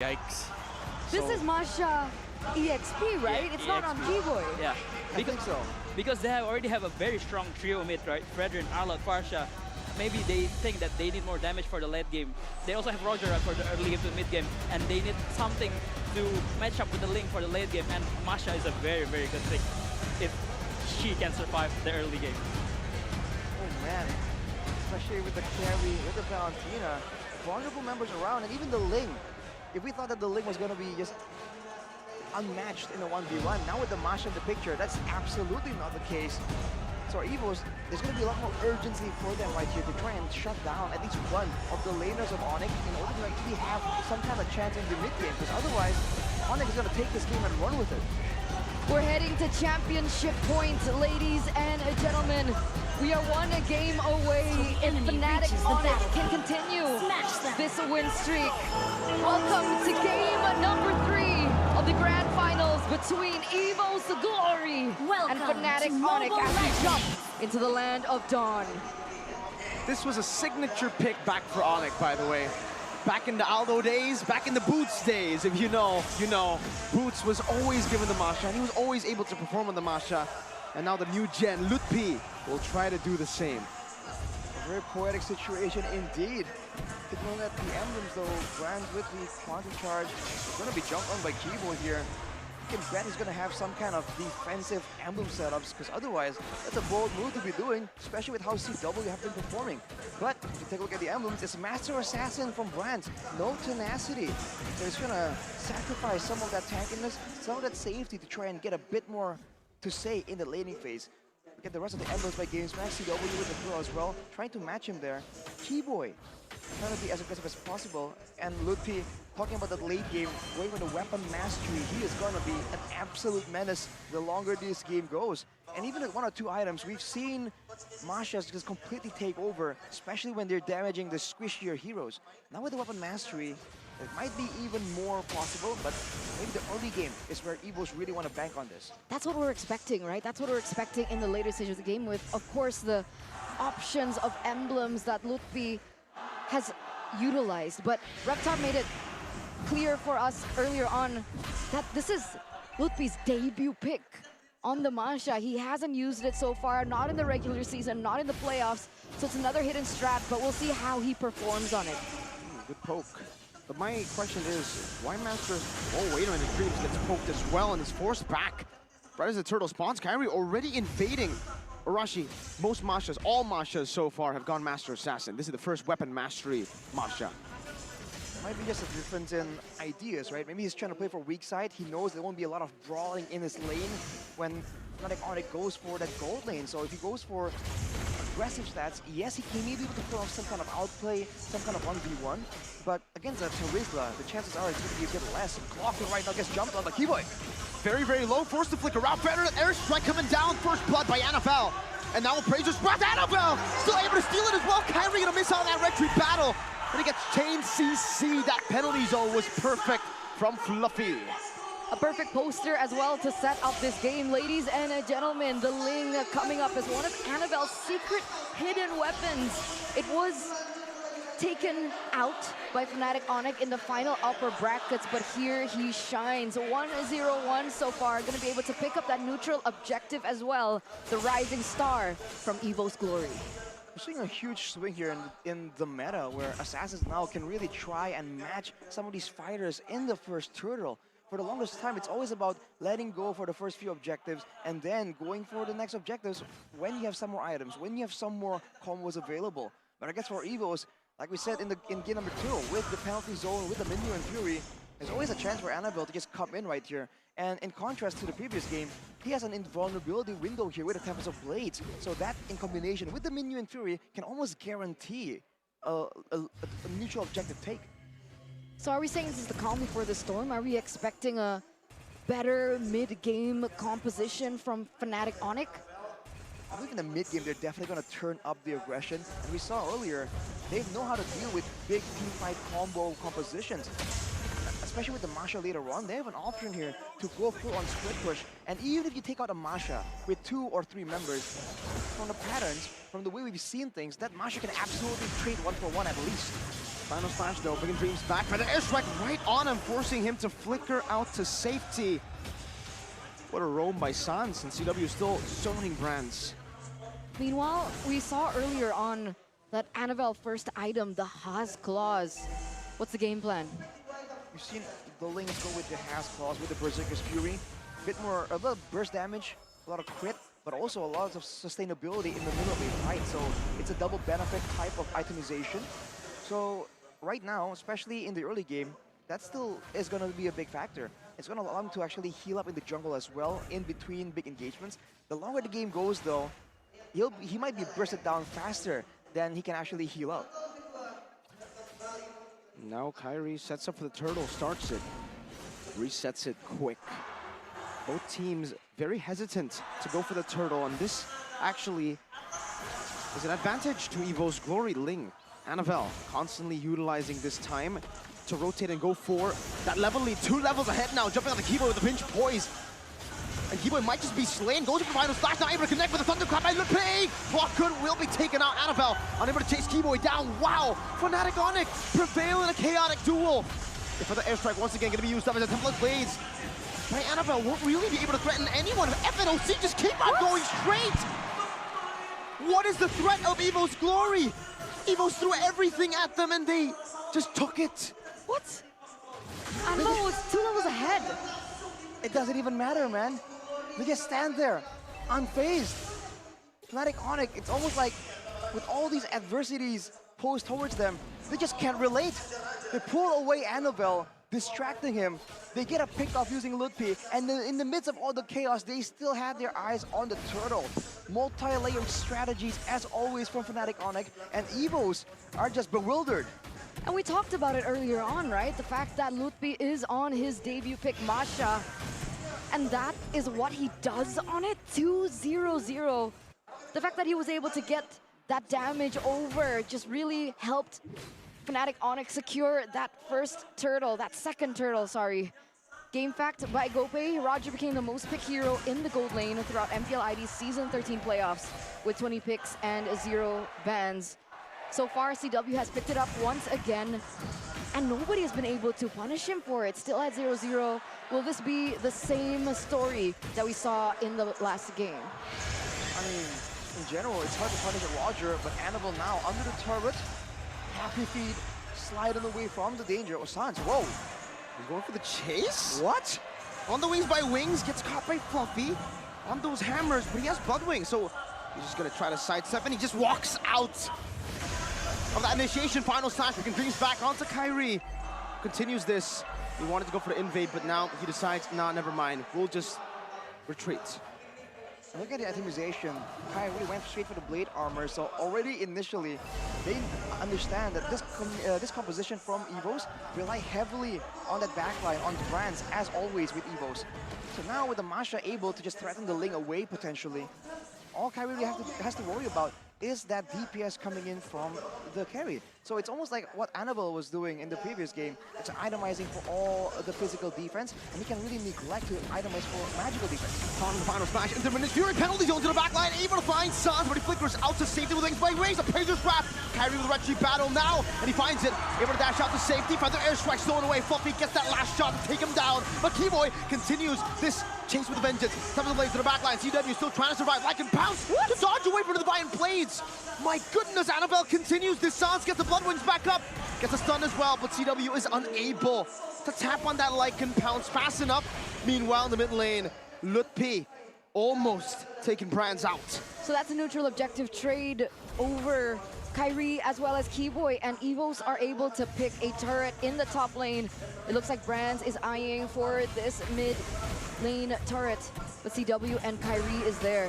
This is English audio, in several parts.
Yikes. This is Masha EXP, right? Yeah, it's not on EXP. G-Boy. Yeah, I think so. because they already have a very strong trio mid, right? Fredrin, Arlot, Farsha. Maybe they think that they need more damage for the late game. They also have Roger for the early game to mid game, and they need something to match up with the Link for the late game. And Masha is a very, very good pick if she can survive the early game. Oh man, especially with the carry, with the Valentina, vulnerable members around, and even the Ling. If we thought that the Ling was going to be just unmatched in a 1v1, now with the Masha in the picture, that's absolutely not the case. So our evos, there's going to be a lot more urgency for them right here to try and shut down at least one of the laners of ONIC in order to actually have some kind of chance in the mid game, because otherwise ONIC is going to take this game and run with it. We're heading to championship point, ladies and gentlemen. We are one game away if Fnatic ONIC can continue this win streak. Welcome to game number 3 of the grand finals between evos Glory and Fnatic ONIC as we jump into the land of Dawn. This was a signature pick back for ONIC, by the way. Back in the Aldo days, back in the Boots days, if you know, you know. Boots was always given the Masha, and he was always able to perform on the Masha. And now the new gen, Lutpi, will try to do the same. A very poetic situation indeed. Taking at the emblems though, Brand with the quantum charge is going to be jumped on by Kibo here. You can bet he's going to have some kind of defensive emblem setups, because otherwise that's a bold move to be doing, especially with how CW have been performing. But if you take a look at the emblems, it's Master Assassin from Brand. No tenacity. So he's going to sacrifice some of that tankiness, some of that safety to try and get a bit more to say in the laning phase. Get the rest of the emblems by GamesMax, CW with the throw as well, trying to match him there. Keyboy trying to be as aggressive as possible, and Lutpi talking about that late game, going for the weapon mastery. He is going to be an absolute menace the longer this game goes. And even at 1 or 2 items, we've seen Masha just completely take over, especially when they're damaging the squishier heroes. Now with the weapon mastery, it might be even more possible, but maybe the early game is where evos really want to bank on this. That's what we're expecting, right? That's what we're expecting in the later stage of the game with, of course, the options of emblems that Lutfi has utilized. But Reptar made it clear for us earlier on that this is Lutfi's debut pick on the Masha. He hasn't used it so far, not in the regular season, not in the playoffs. So it's another hidden strat, but we'll see how he performs on it. Good poke. But my question is, why Master... Oh, wait a minute, Dreams gets poked as well and is forced back. Right as the turtle spawns, Kyrie already invading Arashi. Most Mashas, all Mashas so far have gone Master Assassin. This is the first weapon mastery Masha. Might be just a difference in ideas, right? Maybe he's trying to play for weak side. He knows there won't be a lot of brawling in his lane when Fnatic ONIC goes for that gold lane. So if he goes for aggressive stats, yes, he may be able to pull off some kind of outplay, some kind of 1v1, but against a Charizla, the chances are it's going to be a bit less. Clocking right now gets jumped on the Keyboy. Very, very low, forced to flicker out. Better airstrike coming down, first blood by Annabelle. And now Appraiser's breath, Annabelle still able to steal it as well. Kyrie gonna miss out on that retreat battle. And he gets chained CC. That penalty zone was perfect from Fluffy. A perfect poster as well to set up this game. Ladies and gentlemen, the Ling coming up as one of Annabelle's secret hidden weapons. It was taken out by Fnatic ONIC in the final upper brackets, but here he shines. 1-0-1 so far, gonna be able to pick up that neutral objective as well. The rising star from evos Glory. We're seeing a huge swing here in the meta, where Assassins now can really try and match some of these fighters in the first turtle. For the longest time, it's always about letting go for the first few objectives and then going for the next objectives when you have some more items, when you have some more combos available. But I guess for evos, like we said in game number 2, with the penalty zone, with the Minion and Fury, there's always a chance for Annabelle to just come in right here. And in contrast to the previous game, he has an invulnerability window here with the Tempest of Blades. So that in combination with the Minion and Fury can almost guarantee a mutual objective take. So are we saying this is the calm before the storm? Are we expecting a better mid-game composition from Fnatic ONIC? I believe in the mid-game, they're definitely going to turn up the aggression. And we saw earlier, they know how to deal with big teamfight combo compositions. Especially with the Masha later on, they have an option here to go full on split push. And even if you take out a Masha with 2 or 3 members, from the patterns, from the way we've seen things, that Masha can absolutely trade 1-for-1 at least. Final smash though, Big Dreams back, but the airstrike right on him, forcing him to flicker out to safety. What a roam by Sans, and CW is still zoning Brands. Meanwhile, we saw earlier on that Annabelle first item, the Haas Claws. What's the game plan? You've seen the Lings go with the Haas Claws, with the Berserker's Fury. A little burst damage, a lot of crit, but also a lot of sustainability in the middle lane, right? So it's a double benefit type of itemization. So right now, especially in the early game, that still is going to be a big factor. It's going to allow him to actually heal up in the jungle as well, in between big engagements. The longer the game goes though, he might be bursted down faster than he can actually heal up. Now Kyrie sets up for the turtle, starts it, resets it quick. Both teams very hesitant to go for the turtle, and this actually is an advantage to Evo's Glory. Ling, Annabelle constantly utilizing this time to rotate and go for that level lead. 2 levels ahead now, jumping on the keyboard with a pinch poise. And Keyboy might just be slain, goes for the final slash, not able to connect with the thunderclap by Lupe! Blocker will be taken out, Annabelle unable to chase Keyboy down. Wow! Fnatic ONIC prevail in a chaotic duel. If the airstrike once again going to be used up as a Template Blades by Annabelle, won't really be able to threaten anyone. FNOC just keep on going straight! What is the threat of Evo's Glory? Evo's threw everything at them and they just took it. What? Annabelle was 2 levels ahead. It doesn't even matter, man. They just stand there, unfazed. Fnatic ONIC, it's almost like with all these adversities posed towards them, they just can't relate. They pull away Annabelle, distracting him. They get a pick off using Ludpi, and then in the midst of all the chaos, they still had their eyes on the turtle. Multi-layered strategies, as always, from Fnatic ONIC, and Evos are just bewildered. And we talked about it earlier on, right? The fact that Lutfi is on his debut pick, Masha. And that is what he does on it, 2-0-0. The fact that he was able to get that damage over just really helped Fnatic ONIC secure that second turtle, sorry. Game fact by Gopay, Roger became the most picked hero in the gold lane throughout MPL ID's Season 13 playoffs with 20 picks and 0 bans. So far, CW has picked it up once again, and nobody has been able to punish him for it. Still at 0-0. Will this be the same story that we saw in the last game? I mean, in general, it's hard to punish a Roger, but Annabelle now under the turret, happy feet, sliding away from the danger. Sans, whoa! He's going for the chase? What? On the wings by Wings, gets caught by Fluffy on those hammers, but he has Blood Wings, so he's just gonna try to sidestep, and he just walks out of that initiation. Final slash, we can Dreams back onto Kyrie. Continues this. He wanted to go for the invade, but now he decides, nah, never mind. We'll just retreat. Look at the itemization. Kyrie went straight for the blade armor, so already initially, they understand that this composition from Evos rely heavily on that backline, on Brands, as always with Evos. So now with the Masha able to just threaten the Ling away potentially, all Kyrie really has to worry about is that DPS coming in from the carry. So it's almost like what Annabelle was doing in the previous game. It's itemizing for all the physical defense, and he can really neglect to itemize for magical defense. On the final smash, into Minutes Fury penalty zone to the backline, able to find Sans, but he flickers out to safety with Wings by Wings, a Prazer's Wrap. Kyrie with a Red Sheep battle now, and he finds it, able to dash out to safety, finds the airstrike stolen away. Fluffy gets that last shot to take him down, but Keyboy continues this chase with a vengeance. Top of the blades to the backline, CW still trying to survive, like and pounce to dodge away from the Divine Blades. My goodness, Annabelle continues this. Sans gets the Blood Wings back up, gets a stun as well, but CW is unable to tap on that Lycan pounce fast enough. Meanwhile, in the mid lane, Lutpi almost taking Brands out. So that's a neutral objective trade over Kyrie as well as Keyboy, and Evos are able to pick a turret in the top lane. It looks like Brands is eyeing for this mid lane turret, but CW and Kyrie is there.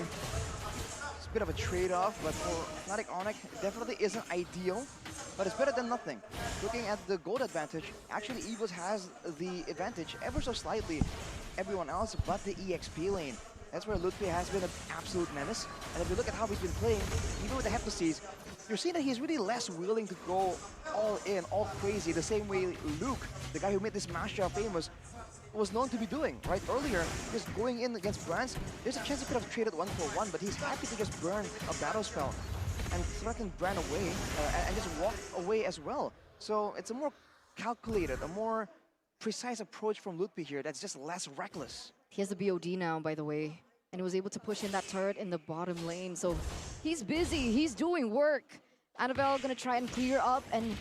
It's a bit of a trade-off, but for Fnatic ONIC, it definitely isn't ideal, but it's better than nothing. Looking at the gold advantage, actually Evos has the advantage ever so slightly everyone else but the EXP lane. That's where Ludwig has been an absolute menace. And if you look at how he's been playing, even with the Heptaseas, you're seeing that he's really less willing to go all in, all crazy, the same way Luke, the guy who made this Masha famous, was known to be doing, right? Earlier, just going in against Brands, there's a chance he could have traded 1-for-1, but he's happy to just burn a battle spell and threaten Brand away and just walk away as well. So it's a more calculated, a more precise approach from Lutpi here that's just less reckless. He has the BOD now, by the way, and he was able to push in that turret in the bottom lane. So he's busy, he's doing work. Annabelle gonna try and clear up and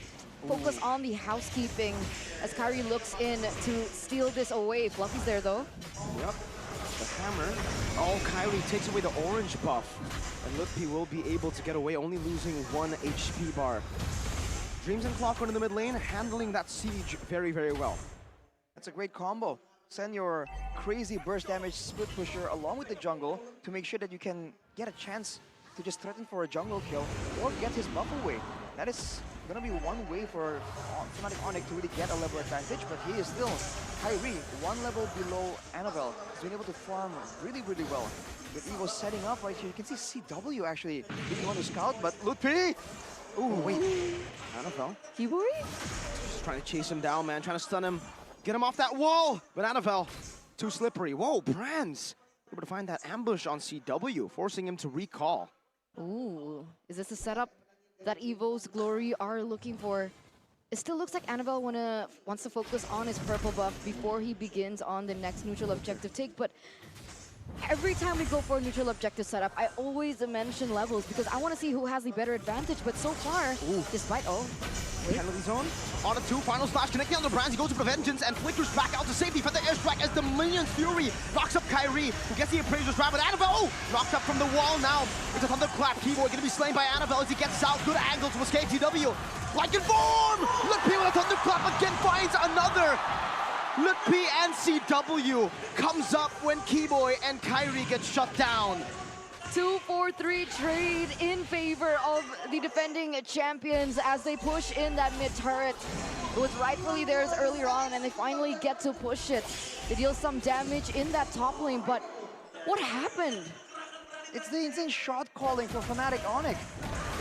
focus on the housekeeping as Kyrie looks in to steal this away. Fluffy's there though. Yep. The hammer. Oh, Kyrie takes away the orange buff. And Lutpi will be able to get away, only losing 1 HP bar. Dreams and Clockwork in the mid lane, handling that siege very, very well. That's a great combo. Send your crazy burst damage split pusher along with the jungle to make sure that you can get a chance to just threaten for a jungle kill or get his buff away. That is gonna be one way for Fnatic ONIC to really get a level advantage, but he is still Kyrie, 1 level below Annabelle. He's been able to farm really, really well. With evos setting up right here, you can see CW actually being on the scout, but Lutpi! Ooh, wait. Annabelle. Keyboy? Just trying to chase him down, man. Trying to stun him. Get him off that wall. But Annabelle, too slippery. Whoa, Brands able to find that ambush on CW, forcing him to recall. Ooh, is this the setup that Evo's Glory are looking for? It still looks like Annabelle wants to focus on his purple buff before he begins on the next neutral objective take, but every time we go for a neutral objective setup, I always mention levels because I want to see who has the better advantage, but so far, despite Penalty zone on a 2, final slash connecting on the Brands. He goes for the vengeance and flickers back out to safety for the airstrike as the Minion's Fury knocks up Kyrie, who gets the appraiser's grab with Annabelle. Knocked up from the wall now. It's a thunderclap. Keyboy gonna be slain by Annabelle as he gets out. Good angle to escape TW. Like in form! Lutpi with a thunderclap again finds another. Lutpi and CW comes up when Keyboy and Kyrie get shut down. 2-4-3 trade in favor of the defending champions as they push in that mid turret. It was rightfully theirs earlier on and they finally get to push it. They deal some damage in that top lane, but what happened? It's the insane shot calling for Fnatic ONIC.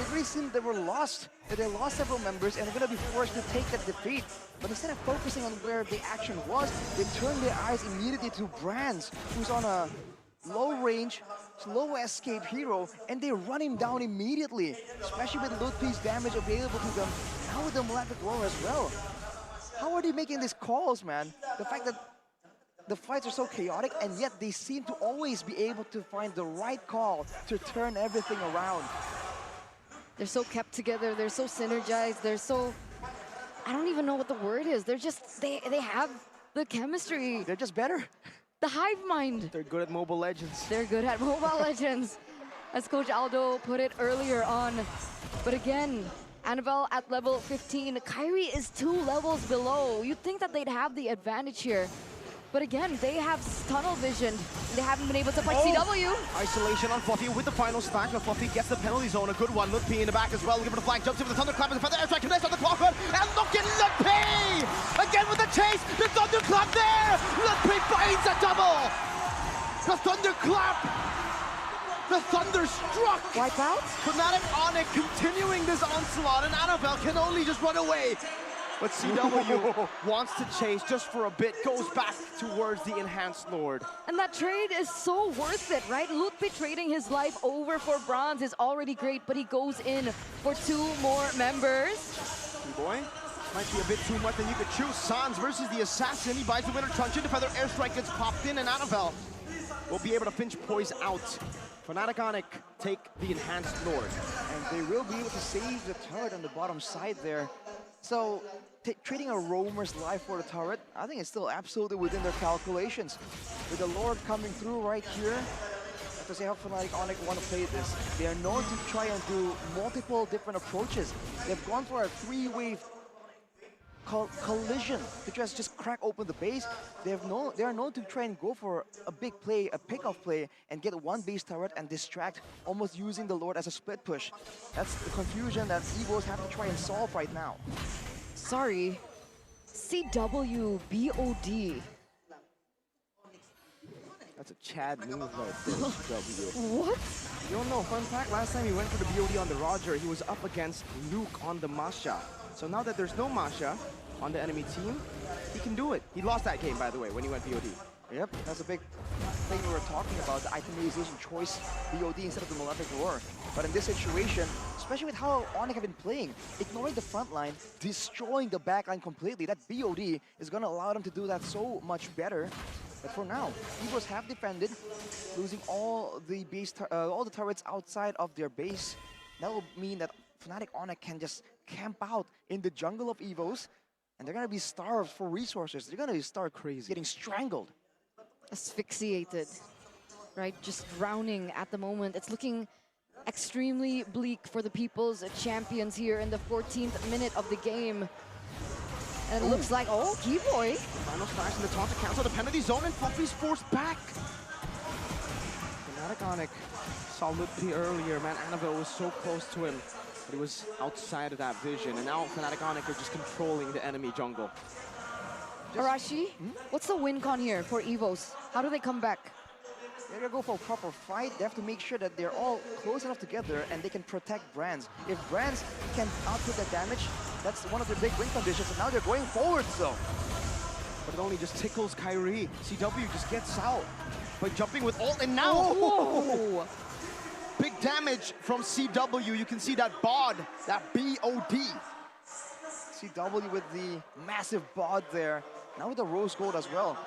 It really seemed they were lost, that they lost several members and they're going to be forced to take that defeat. But instead of focusing on where the action was, they turned their eyes immediately to Brands, who's on a low range, slow escape hero, and they run him down immediately, especially with Lutpi's damage available to them, now with the Malefic Roar as well. How are they making these calls, man? The fact that the fights are so chaotic, and yet they seem to always be able to find the right call to turn everything around. They're so kept together, they're so synergized, they're so... I don't even know what the word is. They're just, they have the chemistry. They're just better. The hive mind. They're good at Mobile Legends. They're good at Mobile Legends, as Coach Aldo put it earlier on. But again, Annabelle at level 15. Kyrie is 2 levels below. You'd think that they'd have the advantage here. But again, they have tunnel vision. They haven't been able to fight CW. Isolation on Fluffy with the final stack, but Fluffy gets the penalty zone. A good one. Lutpi in the back as well. Give it a flank. Jumps in with the thunderclap. And the feather airstrike connects on the clock run. And look at Lutpi! Again with the chase. The thunderclap there. Lutpi finds a double. The thunderclap. The thunderstruck. Wipe out. Fnatic ONIC continuing this onslaught, and Annabelle can only just run away. But CW wants to chase just for a bit, goes back towards the Enhanced Lord. And that trade is so worth it, right? Lutpi trading his life over for bronze is already great, but he goes in for 2 more members. Boy, might be a bit too much than you could choose. Sans versus the Assassin. He buys the winner truncheon. The feather airstrike gets popped in, and Annabelle will be able to finch poise out. Fnatic ONIC take the Enhanced Lord. And they will be able to save the turret on the bottom side there. So, trading a roamer's life for the turret, I think it's still absolutely within their calculations. With the Lord coming through right here, to see how Fnatic ONIC want to play this. They are known to try and do multiple different approaches. They've gone for a 3-wave collision to just crack open the base. They are known to try and go for a big play, a pick-off play, and get 1 base turret and distract, almost using the Lord as a split push. That's the confusion that evos have to try and solve right now. Sorry. CW BOD. That's a Chad move right there, CW. What? You don't know, fun fact, last time he went for the BOD on the Roger, he was up against Luke on the Masha. So now that there's no Masha on the enemy team, he can do it. He lost that game, by the way, when he went BOD. Yep, that's a big play we were talking about, the itemization choice BOD instead of the Malefic Roar. But in this situation, especially with how ONIC have been playing, ignoring the front line, destroying the back line completely, that BOD is going to allow them to do that so much better. But for now, evos have defended, losing all the turrets outside of their base. That will mean that Fnatic ONIC can just camp out in the jungle of evos, and they're going to be starved for resources. They're going to start getting strangled. Asphyxiated, right? Just drowning at the moment. It's looking extremely bleak for the People's Champions here in the 14th minute of the game. And it looks like, oh, Keyboy. Final smash in the taunt to cancel the penalty zone, and Fluffy's forced back. Fnatic ONIC saw Lutpi earlier, man. Annabelle was so close to him, but he was outside of that vision. And now Fnatic ONIC are just controlling the enemy jungle. Arashi, what's the win con here for evos? How do they come back? They're gonna go for a proper fight. They have to make sure that they're all close enough together and they can protect Brands. If Brands can output that damage, that's one of their big win conditions, and now they're going forward, so. But it only just tickles Kyrie. CW just gets out by jumping with ult, and now Oh! big damage from CW. You can see that bod, that BOD. CW with the massive bod there. Now with the rose gold as well.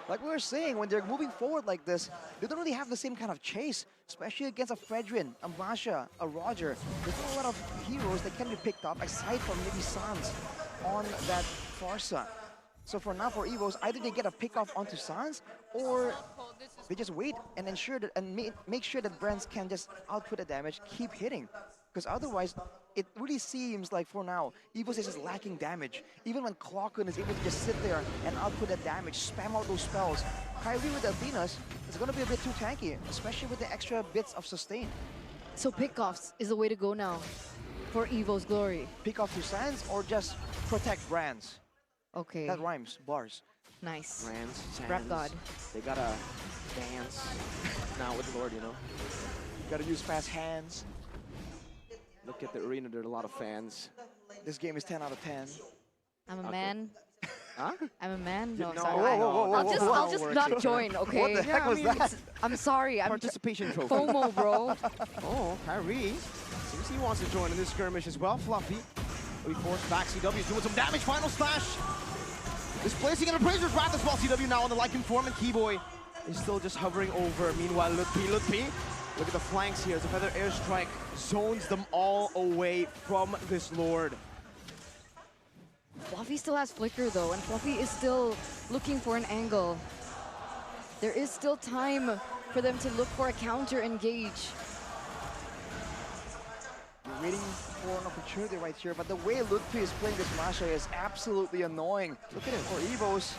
Like we were saying, when they're moving forward like this, they don't really have the same kind of chase, especially against a Fredrin, a Masha, a Roger. There's not a lot of heroes that can be picked up, aside from maybe Sans on that Farsa. So for now, for evos, either they get a pick off onto Sans, or they just wait and ensure that make sure that Brands can just output the damage, keep hitting. Because otherwise, it really seems like for now, evos is just lacking damage. Even when Clockun is able to just sit there and output that damage, spam out those spells, Kyrie with Athena's is going to be a bit too tanky, especially with the extra bits of sustain. So pickoffs is the way to go now for Evo's glory. Pick off to Sans or just protect Brands. Okay, That rhymes, bars. nice. Brands, Rap Sands, God. they gotta dance now with Lord, you know. Gotta use fast hands. Look at the arena, there are a lot of fans. This game is 10 out of 10. I'm a man. Huh? I'm a man. No, No, sorry. whoa, whoa, whoa, whoa, I'll whoa. just not join, okay? What the heck was that? I'm sorry. I'm Participation trophy. FOMO, bro. Oh, Kyrie seems he wants to join in this skirmish as well. Fluffy will be forced back. CW is doing some damage. Final slash. Displacing an Appraiser's Wrath as well. CW now on the Lycan form, and Keyboy is still just hovering over. Meanwhile, Lutpi, look at the flanks here. The Feather Airstrike zones them all away from this Lord. Fluffy still has Flicker though, and Fluffy is still looking for an angle. There is still time for them to look for a counter engage. You're waiting for an opportunity right here, but the way Lutfi is playing this Masha is absolutely annoying. Look at it for evos.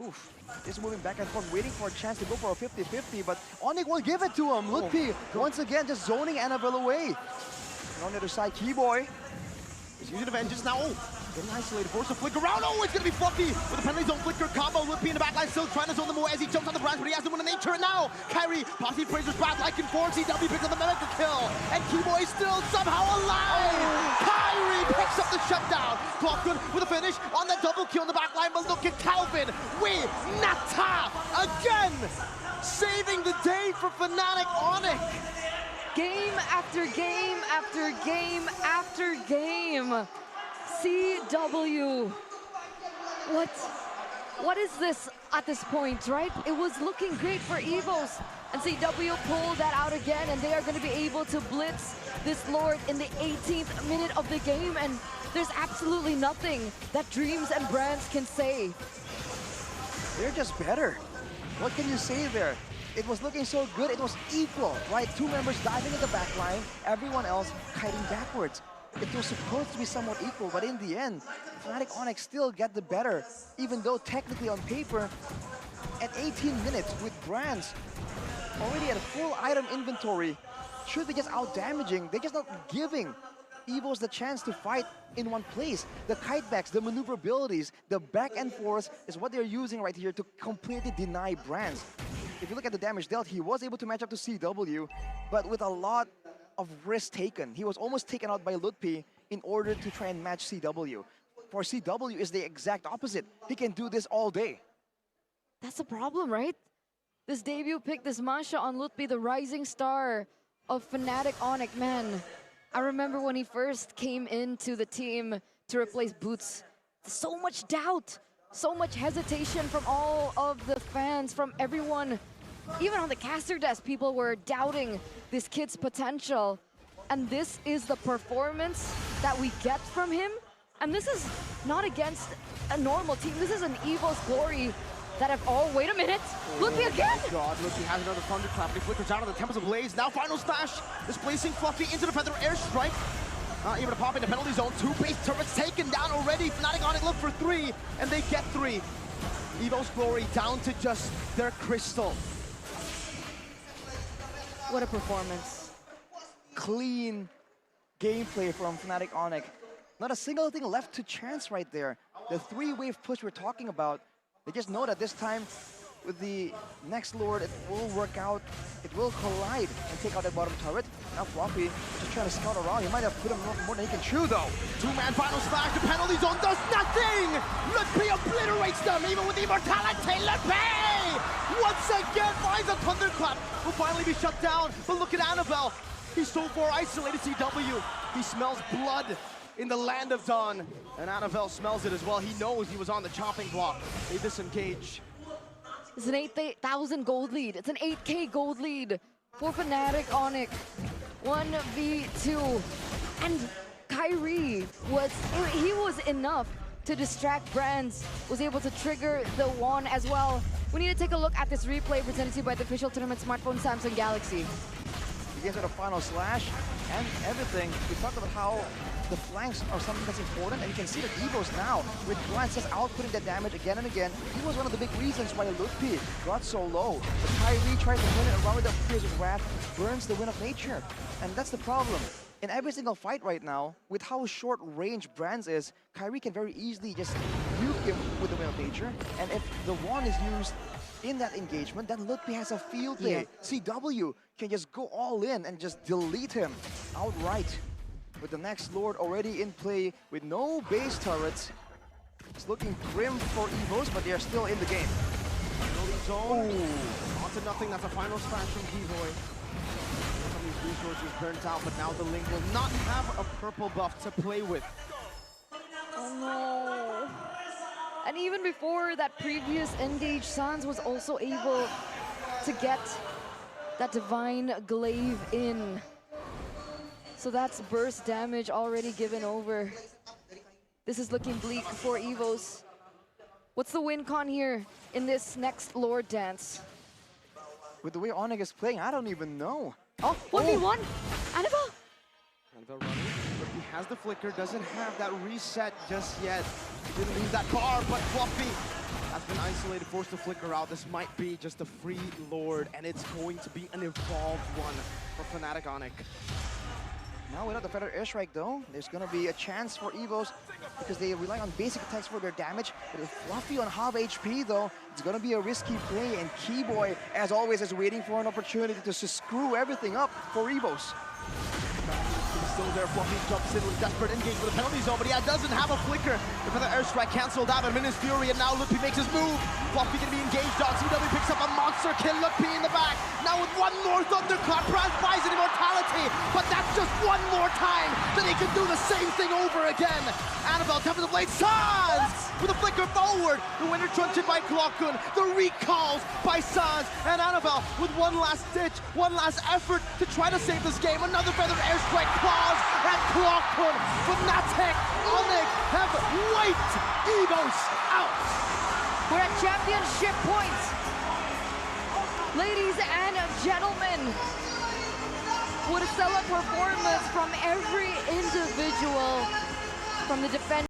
Oof. Just moving back and forth, waiting for a chance to go for a 50-50, but ONIC will give it to him. Lutfi, once again, just zoning Annabelle away. And on the other side, Keyboy. He's using the Vengeance now. Oh, getting isolated. Force to flick around. Oh, it's going to be Fluffy with the penalty zone flicker combo. Lutfi in the backline still trying to zone them away as he jumps on the Brands, but he has them in the nature now. Kyrie, Posse Appraiser's back, Lycan form. CW picks up the Mega kill. And Keyboy still somehow alive. Kyrie picks up the shutdown. Clockun with a finish on the double kill in the backline. But look at Calvin with Nata again. Saving the day for Fnatic ONIC. Game after game after game after game. CW. What is this at this point, right? It was looking great for evos, and CW pulled that out again, and they are going to be able to blitz this Lord in the 18th minute of the game, and there's absolutely nothing that Dreams and Brands can say. They're just better. What can you say there? It was looking so good, it was equal, right? Two members diving in the back line, everyone else kiting backwards. It was supposed to be somewhat equal, but in the end, Fnatic ONIC still get the better, even though technically on paper, at 18 minutes with Brands already at a full item inventory, should be just out-damaging. They're just not giving evos the chance to fight in one place. The kitebacks, the maneuverabilities, the back and forth is what they're using right here to completely deny Brands. If you look at the damage dealt, he was able to match up to CW, but with a lot of risk taken. He was almost taken out by Lutpi in order to try and match CW. For CW is the exact opposite. He can do this all day. That's the problem, right? This debut pick, this Masha on Lutfi, the rising star of Fnatic ONIC. Man, I remember when he first came into the team to replace Boots. So much doubt, so much hesitation from all of the fans, from everyone. Even on the caster desk, people were doubting this kid's potential. And this is the performance that we get from him. And this is not against a normal team. This is an evos Glory that have, oh, wait a minute. Lutfi again. Oh God, Lutfi has another thunderclap. He flickers out of the Tempest of Blaze. Now final smash, displacing Fluffy into the Feather Airstrike. Not able to pop into penalty zone. 2 base turrets taken down already. Fnatic ONIC look for 3, and they get 3. evos Glory down to just their crystal. What a performance. Clean gameplay from Fnatic ONIC. Not a single thing left to chance right there. The 3-wave push we're talking about, they just know that this time with the next Lord, it will work out. It will collide and take out that bottom turret. Now Fluffy just trying to scout around. He might have put him more than he can chew though. 2-man final slash. The penalty zone does nothing! Lutfi obliterates them, even with immortality. Lutfi! Once again finds a thunderclap. Will finally be shut down. But look at Annabelle. He's so far isolated, CW. He smells blood in the land of Dawn. And Annabelle smells it as well. He knows he was on the chopping block. They disengage. It's an 8,000 gold lead. It's an 8K gold lead for Fnatic ONIC. 1v2. And Kyrie was enough to distract Brands. Was able to trigger the wand as well. We need to take a look at this replay presented to you by the official tournament smartphone Samsung Galaxy. You guys are the final slash and everything. We talked about how the flanks are something that's important, and you can see the evos now with Glance just outputting that damage again and again. He was one of the big reasons why Lutfi got so low. But Kyrie tries to win it around with the Pierce of Wrath, burns the Wind of Nature. And that's the problem. In every single fight right now, with how short range Brands is, Kyrie can very easily just nuke him with the Wind of Nature. And if the wand is used in that engagement, then Lutfi has a field day. Yeah. CW can just go all in and just delete him outright. With the next Lord already in play with no base turrets. It's looking grim for evos, but they are still in the game. Zone. On to nothing, that's a final smash from Givoy. Some of these resources burnt out, but now the Link will not have a purple buff to play with. Oh no. And even before that previous engage, Sans was also able to get that Divine Glaive in. So that's burst damage already given over. This is looking bleak for evos. What's the win con here in this next Lord dance? With the way ONIC is playing, I don't even know. Oh, 1v1! Annabelle! Annabelle running, but he has the flicker, doesn't have that reset just yet. He didn't leave that bar, but Fluffy has been isolated, forced to flicker out. This might be just a free Lord, and it's going to be an evolved one for Fnatic ONIC. Now without the Feather Airstrike though, there's gonna be a chance for evos because they rely on basic attacks for their damage. But with Fluffy on half HP though, it's gonna be a risky play, and Keyboy, as always, is waiting for an opportunity to just screw everything up for evos. Still there, Fluffy jumps in with desperate engage with a penalty zone, but he doesn't have a flicker. The Feather Airstrike cancelled out, and Minus Fury, and now Lutfi makes his move. Fluffy gonna be engaged on. CW picks up a monster kill. Lutfi in the back. Now with one more thunderclap, Brands buys an immortality, but that's just one more time that he can do the same thing over again. Annabelle, Tempest of Blade, Sans with a flicker forward. The winner truncheon by Clockun. The recalls by Sans, and Annabelle with one last ditch, one last effort to try to save this game. Another Feather Airstrike, Claws, and Clockun. Fnatic ONIC have wiped evos out. We're at championship point. Ladies and gentlemen, what a stellar performance from every individual, from the defense.